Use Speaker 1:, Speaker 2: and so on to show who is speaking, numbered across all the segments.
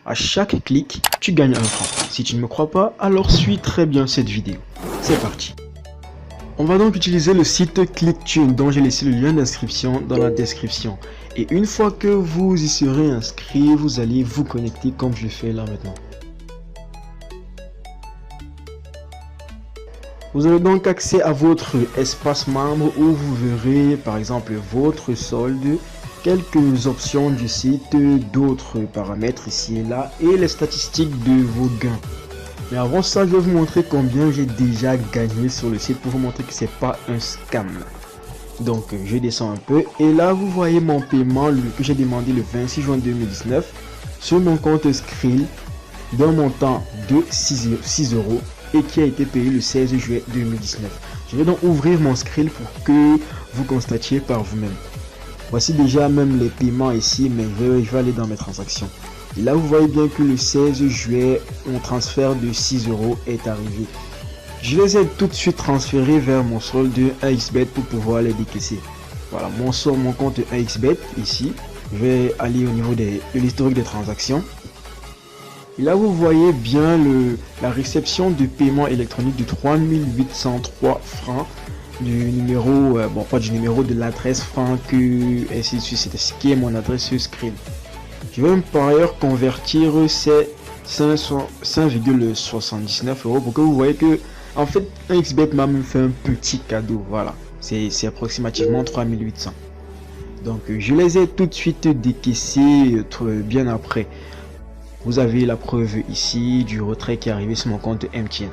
Speaker 1: À chaque clic, tu gagnes 1 franc. Si tu ne me crois pas, alors suis très bien cette vidéo. C'est parti. On va donc utiliser le site ClickTune dont j'ai laissé le lien d'inscription dans la description. Et une fois que vous y serez inscrit, vous allez vous connecter comme je fais là maintenant. Vous avez donc accès à votre espace membre où vous verrez par exemple votre solde, quelques options du site, d'autres paramètres ici et là et les statistiques de vos gains. Mais avant ça, je vais vous montrer combien j'ai déjà gagné sur le site pour vous montrer que c'est pas un scam. Donc je descends un peu et là vous voyez mon paiement que j'ai demandé le 26 juin 2019 sur mon compte Skrill d'un montant de 6 euros et qui a été payé le 16 juillet 2019. Je vais donc ouvrir mon Skrill pour que vous constatiez par vous-même. Voici déjà même les paiements ici, mais je vais aller dans mes transactions. Et là vous voyez bien que le 16 juillet, mon transfert de 6 euros est arrivé. Je les ai tout de suite transférés vers mon solde 1xBet pour pouvoir les décaisser. Voilà, mon compte 1xBet ici. Je vais aller au niveau de l'historique des transactions. Et là vous voyez bien la réception de paiement électronique de 3803 francs du numéro, bon pas du numéro de l'adresse franc que ainsi de suite, c'est ce qui est mon adresse Skrill. Je vais par ailleurs convertir ces 5,79 euros pour que vous voyez que en fait 1xBet m'a même fait un petit cadeau. Voilà, c'est approximativement 3800. Donc je les ai tout de suite décaissés bien après. Vous avez la preuve ici du retrait qui est arrivé sur mon compte MTN.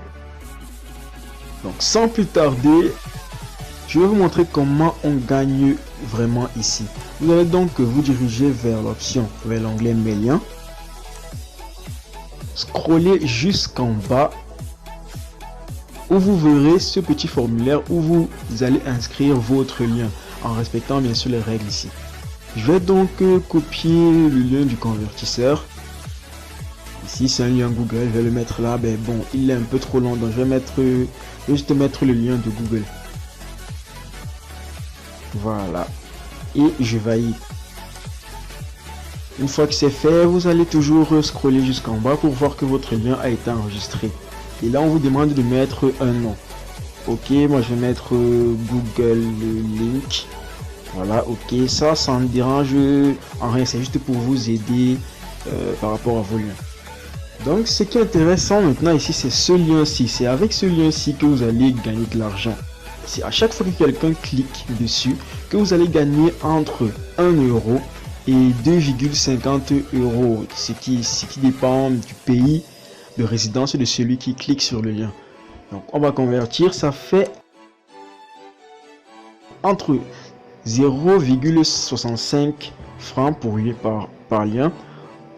Speaker 1: Donc sans plus tarder, je vais vous montrer comment on gagne vraiment ici. Vous allez donc vous diriger vers l'option, vers l'onglet mes liens. Scrollez jusqu'en bas où vous verrez ce petit formulaire où vous allez inscrire votre lien en respectant bien sûr les règles ici. Je vais donc copier le lien du convertisseur. Ici c'est un lien Google, je vais le mettre là, ben bon il est un peu trop long donc je vais juste mettre le lien de Google. Voilà, et je valide. Une fois que c'est fait, vous allez toujours scroller jusqu'en bas pour voir que votre lien a été enregistré. Et là on vous demande de mettre un nom. Ok, moi je vais mettre Google Link. Voilà, ok, ça ne dérange en rien, c'est juste pour vous aider par rapport à vos liens. Donc ce qui est intéressant maintenant ici, c'est ce lien-ci. C'est avec ce lien-ci que vous allez gagner de l'argent. C'est à chaque fois que quelqu'un clique dessus que vous allez gagner entre 1 euro et 2,50 euros, ce qui dépend du pays de résidence de celui qui clique sur le lien. Donc on va convertir, ça fait entre 0,65 francs par lien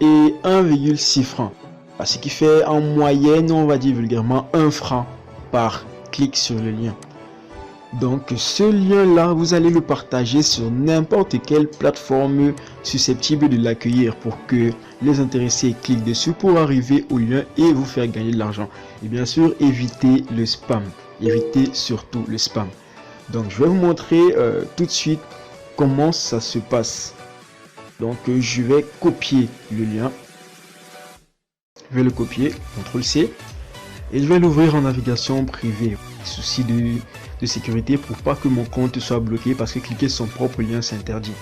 Speaker 1: et 1,6 francs. Ce qui fait en moyenne, on va dire vulgairement 1 franc par clic sur le lien. Donc ce lien là, vous allez le partager sur n'importe quelle plateforme susceptible de l'accueillir pour que les intéressés cliquent dessus pour arriver au lien et vous faire gagner de l'argent. Et bien sûr, évitez le spam. Évitez surtout le spam. Donc je vais vous montrer tout de suite comment ça se passe. Donc je vais copier le lien. Je vais le copier, CTRL C. Et je vais l'ouvrir en navigation privée. Souci de sécurité pour pas que mon compte soit bloqué parce que cliquer sur son propre lien c'est interdit.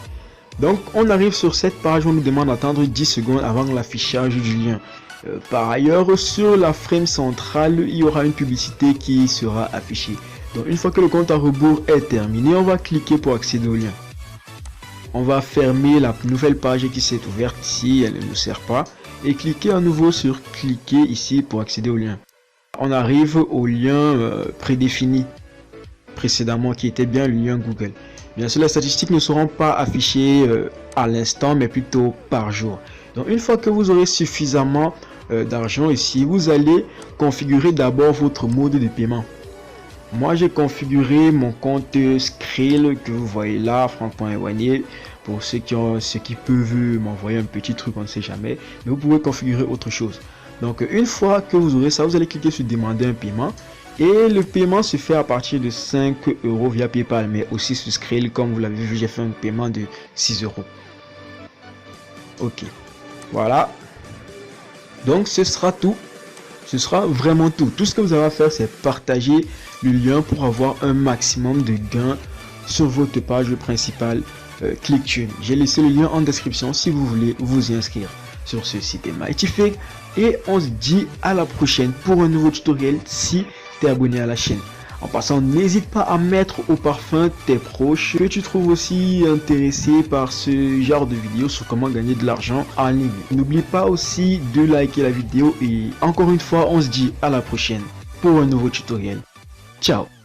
Speaker 1: Donc on arrive sur cette page, on nous demande d'attendre 10 secondes avant l'affichage du lien. Par ailleurs, sur la frame centrale, il y aura une publicité qui sera affichée. Donc une fois que le compte à rebours est terminé, on va cliquer pour accéder au lien. On va fermer la nouvelle page qui s'est ouverte ici, elle ne nous sert pas. Et cliquer à nouveau sur cliquer ici pour accéder au lien. On arrive au lien prédéfini précédemment qui était bien le lien Google. Bien sûr, les statistiques ne seront pas affichées à l'instant mais plutôt par jour. Donc une fois que vous aurez suffisamment d'argent ici, vous allez configurer d'abord votre mode de paiement. Moi j'ai configuré mon compte Skrill que vous voyez là, franck.ewannier. Pour ceux qui peuvent m'envoyer un petit truc, on ne sait jamais, mais vous pouvez configurer autre chose. Donc une fois que vous aurez ça, vous allez cliquer sur demander un paiement et le paiement se fait à partir de 5 euros via PayPal, mais aussi sur Skrill. Comme vous l'avez vu, j'ai fait un paiement de 6 euros. Ok, voilà. Donc ce sera tout. Ce sera vraiment tout. Tout ce que vous avez à faire, c'est partager le lien pour avoir un maximum de gains sur votre page principale ClickTune. J'ai laissé le lien en description si vous voulez vous y inscrire sur ce site Mightyfake. Et on se dit à la prochaine pour un nouveau tutoriel si tu es abonné à la chaîne. En passant, n'hésite pas à mettre au parfum tes proches que tu trouves aussi intéressés par ce genre de vidéo sur comment gagner de l'argent en ligne. N'oublie pas aussi de liker la vidéo et encore une fois, on se dit à la prochaine pour un nouveau tutoriel. Ciao!